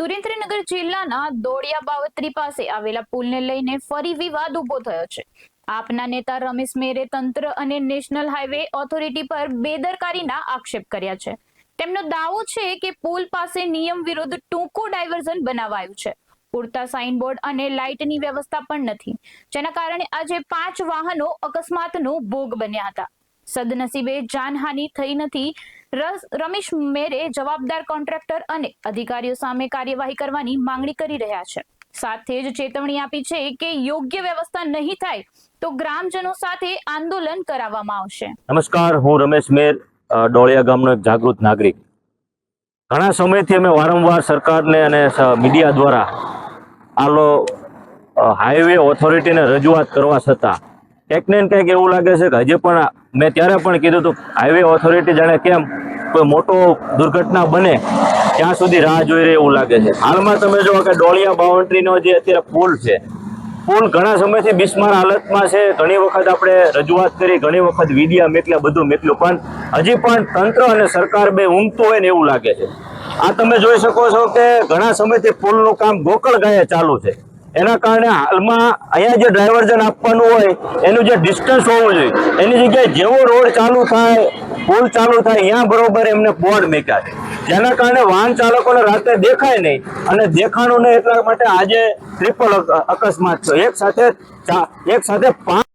સુરેન્દ્રનગર જિલ્લાના દોડિયા બાવત્રી પાસે આવેલા પુલને લઈને ફરી વિવાદ ઉભો થયો છે। આપના નેતા રમેશ મેરે તંત્ર અને નેશનલ હાઈવે ઓથોરિટી પર બેદરકારીના આક્ષેપ કર્યા છે। તેમનો દાવો છે કે પુલ પાસે નિયમ વિરુદ્ધ ટૂંકું ડાયવર્ઝન બનાવાયું છે। પૂરતા સાઇનબોર્ડ અને લાઇટની વ્યવસ્થા પણ નથી, જેના કારણે આજે 5 વાહનો અકસ્માતનો ભોગ બન્યા હતા। સદનસીબે જાનહાનિ થઈ નથી। રમેશ મેરે જવાબદાર કોન્ટ્રાક્ટર અને અધિકારીઓ સામે કાર્યવાહી કરવાની માંગણી કરી રહ્યા છે। સાથે જ ચેતવણી આપી છે કે યોગ્ય વ્યવસ્થા નહીં થાય તો ગ્રામજનો સાથે આંદોલન કરાવવામાં આવશે। નમસ્કાર, હું રમેશ મેર, ડોળિયા ગામનો એક જાગૃત નાગરિક। ઘણા સમયથી અમે વારંવાર સરકારને અને મીડિયા દ્વારા આલો હાઈવે ઓથોરિટીને રજૂઆત કરવા છતાં કંઈક ને કંઈક એવું લાગે છે કે હજી પણ મેં ત્યારે પણ કીધું હતું હાઈવે ઓથોરિટી જાણે કેમ કોઈ મોટો દુર્ઘટના બને ત્યાં સુધી રાહ જોઈ રહી એવું લાગે છે। હાલમાં તમે જુઓ કે ડોળિયા બાઉન્ડ્રીનો જે અત્યારે પુલ છે, પુલ ઘણા સમયથી બિસ્માર હાલતમાં છે। ઘણી વખત આપણે રજૂઆત કરી, ઘણી વખત વિડીયા મેકલ્યા, બધું મેકલ્યું, પણ હજી પણ તંત્ર અને સરકાર બે ઊંઘતું હોય ને એવું લાગે છે। આ તમે જોઈ શકો છો કે ઘણા સમયથી પુલનું કામ ગોકળ ગાયે ચાલુ છે। એના કારણે હાલમાં અહીંયા જે ડાયવર્ઝન આપવાનું હોય એનું જે ડિસ્ટન્સ હોવું જોઈએ, એની જગ્યાએ જેવો રોડ ચાલુ થાય, પુલ ચાલુ થાય, ત્યાં બરોબર એમને બોર્ડ મૂક્યા છે, જેના કારણે વાહન ચાલકોને રાતે દેખાય નહીં, અને દેખાણું નહીં એટલા માટે આજે ટ્રિપલ અકસ્માત થયો। એક સાથે 5